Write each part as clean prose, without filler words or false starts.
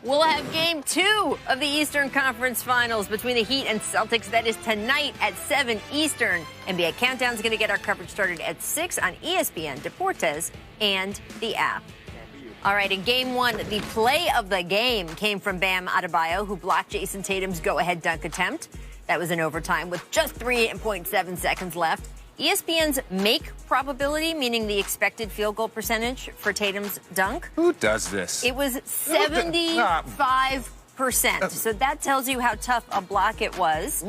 We'll have game 2 of the Eastern Conference Finals between the Heat and Celtics. That is tonight at 7 Eastern. NBA Countdown is going to get our coverage started at 6 on ESPN, Deportes, and the app. All right, in game 1, the play of the game came from Bam Adebayo, who blocked Jason Tatum's go-ahead dunk attempt. That was in overtime with just 3.7 seconds left. ESPN's make probability, meaning the expected field goal percentage for Tatum's dunk. Who does this? It was 75%. So that tells you how tough a block it was.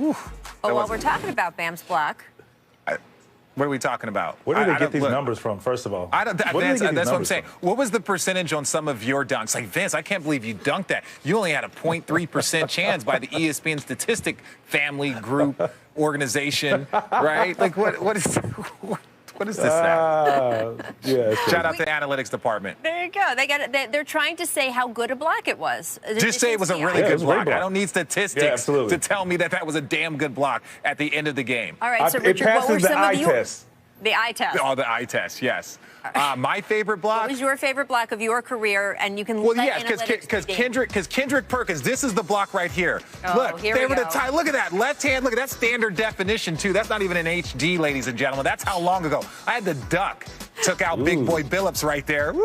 But while we're talking about Bam's block. What are we talking about? Where do they get these numbers from, first of all? That's what I'm saying. What was the percentage on some of your dunks? Like, Vince, I can't believe you dunked that. You only had a 0.3% chance by the ESPN statistic family group organization, right? Like, what is this now? Yeah, shout out to the analytics department. There you go. They're trying to say how good a block it was. Just say it was a really good block. I don't need statistics to tell me that was a damn good block at the end of the game. All right, so Richard, what were some of test. The eye test. Oh, the eye test, yes. My favorite block. What was your favorite block of your career? And you can because Kendrick Perkins, this is the block right here. Look, they were the tie. Look at that left hand. Look at that standard definition too. That's not even in HD, ladies and gentlemen. That's how long ago I had the duck. Took out Big Boy Billups right there. Woo!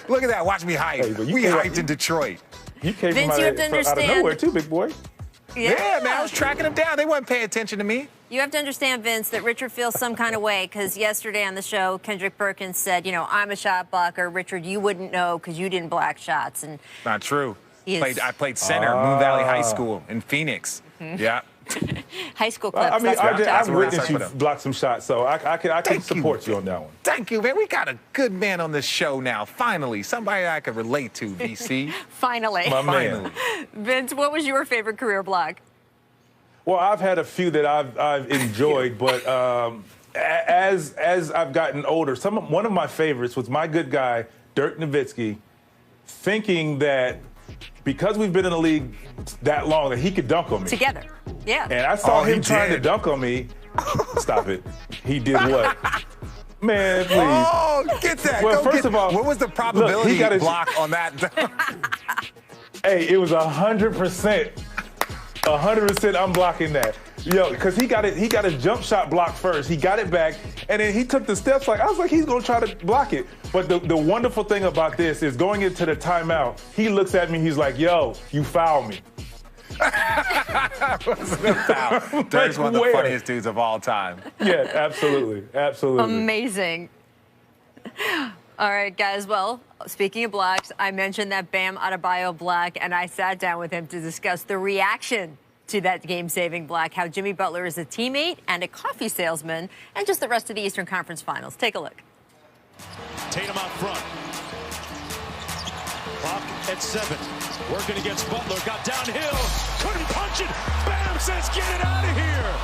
Look at that. Watch me hype. Hey, we hyped in Detroit. You came Vince, from you have to understand. Out of nowhere too, big boy. Yeah, man, I was tracking them down. They weren't paying attention to me. You have to understand, Vince, that Richard feels some kind of way because yesterday on the show, Kendrick Perkins said, I'm a shot blocker. Richard, you wouldn't know because you didn't block shots. And not true. I played center, Moon Valley High School in Phoenix. Yeah. High school clips. I mean, I've witnessed you block some shots, so I can support you on that one. Thank you, man. We got a good man on this show now. Finally, somebody I can relate to, VC. Finally. My man. Vince, what was your favorite career block? Well, I've had a few that I've enjoyed, but as I've gotten older, one of my favorites was my good guy, Dirk Nowitzki, thinking that because we've been in the league that long that he could dunk on me. Together. Yeah. And I saw him trying to dunk on me. Stop it. He did what? Man, please. Oh, get that. Well, first of all, what was the probability block on that? Hey, it was 100%. 100% I'm blocking that. Because he got a jump shot block first. He got it back, and then he took the steps I was like, he's going to try to block it. But the wonderful thing about this is going into the timeout, he looks at me, he's like, yo, you fouled me. Wasn't a foul. Dirk's one of the funniest dudes of all time. Yeah, absolutely. Absolutely. Amazing. All right, guys. Well, speaking of blocks, I mentioned that Bam Adebayo block, and I sat down with him to discuss the reaction to that game-saving block, how Jimmy Butler is a teammate and a coffee salesman, and just the rest of the Eastern Conference Finals. Take a look. Tatum out front. Clock at 7. Working against Butler. Got downhill. Couldn't punch it. Bam says, get it out of here.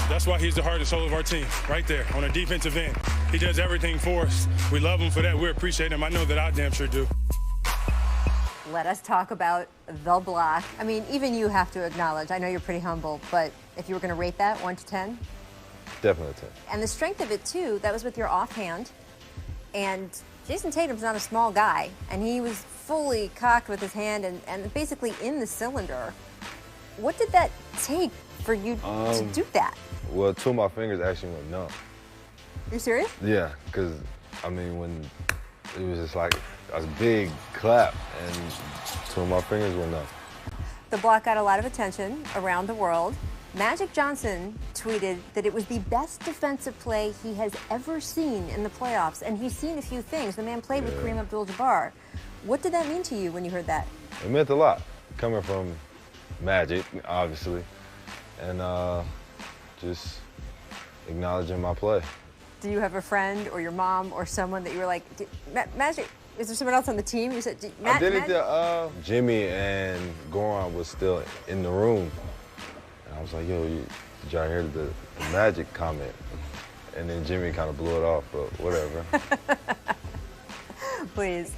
That's why he's the heart and soul of our team, right there on the defensive end. He does everything for us. We love him for that. We appreciate him. I know that I damn sure do. Let us talk about the block. I mean, even you have to acknowledge, I know you're pretty humble, but if you were going to rate that 1 to 10? Definitely 10. And the strength of it, too, that was with your offhand. And Jason Tatum's not a small guy, and he was fully cocked with his hand and basically in the cylinder. What did that take for you to do that? Well, 2 of my fingers actually went numb. Are you serious? Yeah, because, I mean, when it was just like a big clap, and 2 of my fingers went numb. The block got a lot of attention around the world. Magic Johnson tweeted that it was the best defensive play he has ever seen in the playoffs, and he's seen a few things. The man played with Kareem Abdul-Jabbar. What did that mean to you when you heard that? It meant a lot, coming from Magic, obviously, and just acknowledging my play. Do you have a friend or your mom or someone that you were like, Magic, is there someone else on the team? You said, I did it to Jimmy, and Goran was still in the room. And I was like, yo, did y'all hear the Magic comment? And then Jimmy kind of blew it off, but whatever. Please.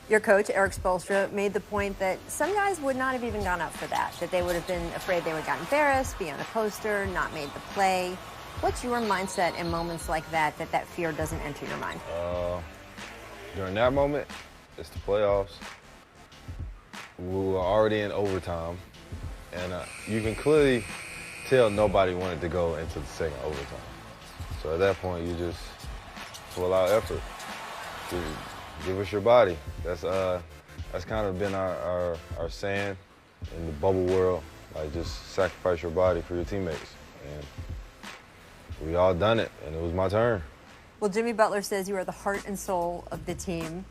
Your coach, Eric Spoelstra, made the point that some guys would not have even gone up for that they would have been afraid they would have got embarrassed, be on a poster, not made the play. What's your mindset in moments like that fear doesn't enter your mind? During that moment, it's the playoffs. we were already in overtime, and you can clearly tell nobody wanted to go into the second overtime. So at that point, you just full out effort. Give us your body. That's kind of been our saying in the bubble world. Like, just sacrifice your body for your teammates. And we all done it, and it was my turn. Well, Jimmy Butler says you are the heart and soul of the team.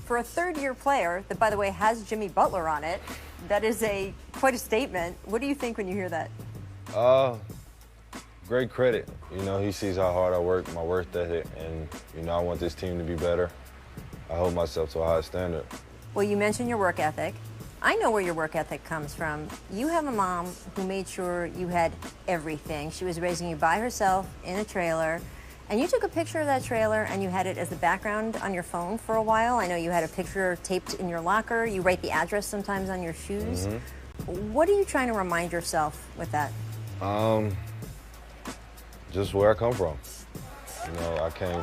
For a third-year player that, by the way, has Jimmy Butler on it, that is quite a statement. What do you think when you hear that? Great credit. You know, he sees how hard I work, my work ethic, and, you know, I want this team to be better. I hold myself to a high standard. Well, you mentioned your work ethic. I know where your work ethic comes from. You have a mom who made sure you had everything. She was raising you by herself in a trailer. And you took a picture of that trailer and you had it as the background on your phone for a while. I know you had a picture taped in your locker. You write the address sometimes on your shoes. Mm-hmm. What are you trying to remind yourself with that? Just where I come from. You know, I came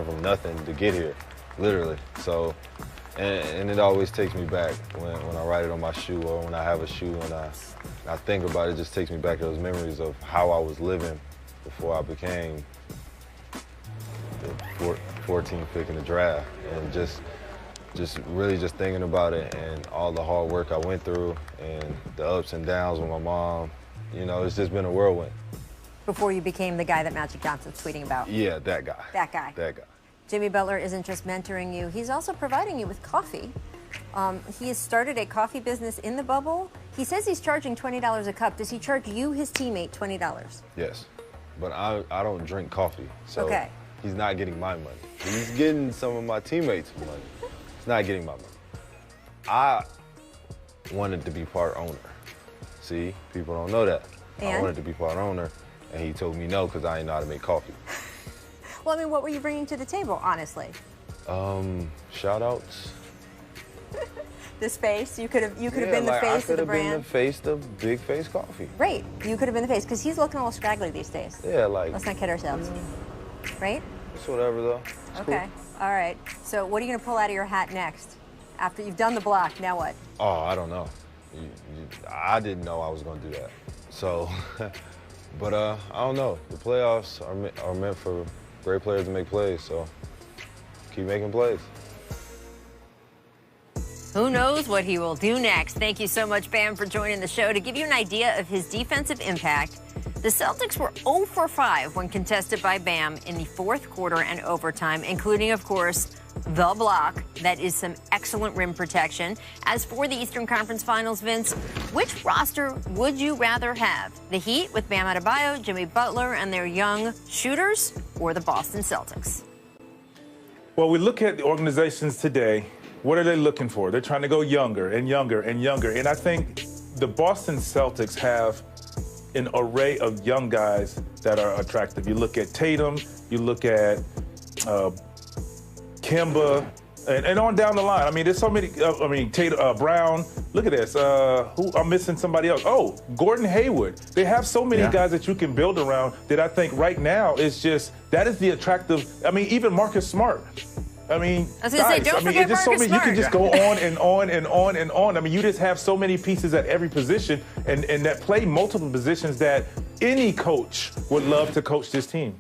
from nothing to get here, literally. So, and it always takes me back when I write it on my shoe, or when I have a shoe and I think about it. It just takes me back to those memories of how I was living before I became the 14th pick in the draft, and just really just thinking about it and all the hard work I went through and the ups and downs with my mom. You know, it's just been a whirlwind. Before you became the guy that Magic Johnson's tweeting about. Yeah, that guy. That guy. That guy. Jimmy Butler isn't just mentoring you, he's also providing you with coffee. He has started a coffee business in the bubble. He says he's charging $20 a cup. Does he charge you, his teammate, $20? Yes, but I don't drink coffee, so okay. He's not getting my money. He's getting some of my teammates' money. He's not getting my money. I wanted to be part owner. See, people don't know that. And? I wanted to be part owner, and he told me no because I didn't know how to make coffee. Well, I mean, what were you bringing to the table, honestly? Shout outs. The face. You could have been the face of the brand. I could have been the face of Big Face Coffee. Right. You could have been the face, because he's looking a little scraggly these days. Yeah, like. Let's not kid ourselves. Right? It's whatever, though. It's okay. Cool. All right. So what are you going to pull out of your hat next? After you've done the block, now what? Oh, I don't know. I didn't know I was going to do that. So, but I don't know. The playoffs are meant for great players to make plays, so keep making plays. Who knows what he will do next? Thank you so much, Bam, for joining the show. To give you an idea of his defensive impact, the Celtics were 0 for 5 when contested by Bam in the fourth quarter and overtime, including, of course, the block. That is some excellent rim protection. As for the Eastern Conference Finals, Vince, which roster would you rather have? The Heat with Bam Adebayo, Jimmy Butler, and their young shooters, or the Boston Celtics? Well, we look at the organizations today. What are they looking for? They're trying to go younger and younger and younger. And I think the Boston Celtics have an array of young guys that are attractive. You look at Tatum, you look at Kemba, and on down the line. I mean, there's so many. Tatum, Brown. Look at this. I'm missing somebody else. Oh, Gordon Hayward. They have so many guys that you can build around that I think right now is just, that is the attractive. I mean, even Marcus Smart. I mean, I was going to say, don't forget Marcus Smart. You can just go on and on and on and on. I mean, you just have so many pieces at every position and that play multiple positions that any coach would love to coach this team.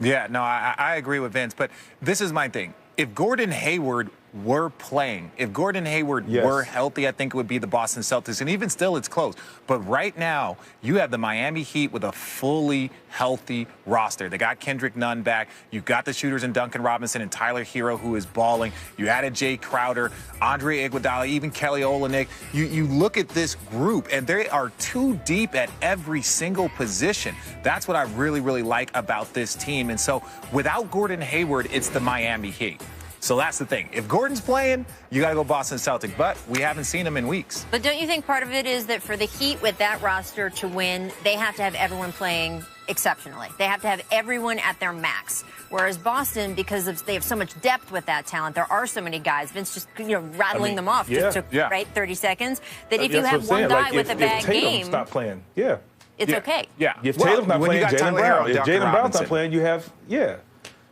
Yeah, no, I agree with Vince, but this is my thing. If Gordon Hayward were playing, if Gordon Hayward were healthy, I think it would be the Boston Celtics. And even still, it's close. But right now, you have the Miami Heat with a fully healthy roster. They got Kendrick Nunn back. You got the shooters in Duncan Robinson and Tyler Hero, who is balling. You added Jay Crowder, Andre Iguodala, even Kelly Olynyk. You look at this group, and they are too deep at every single position. That's what I really, really like about this team. And so without Gordon Hayward, it's the Miami Heat. So that's the thing. If Gordon's playing, you got to go Boston Celtic. But we haven't seen him in weeks. But don't you think part of it is that for the Heat with that roster to win, they have to have everyone playing exceptionally. They have to have everyone at their max. Whereas Boston, because they have so much depth with that talent, there are so many guys. Vince just rattling them off just took 30 seconds. That if you have one guy with a bad game, stop playing. It's okay. Yeah. If Tatum's not playing, Jaylen Brown. If Jaylen Brown's not playing, you have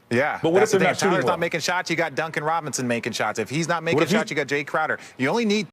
Yeah, but what if they're not shooting? Tyler's not making shots, you got Duncan Robinson making shots. If he's not making shots, you got Jay Crowder. You only need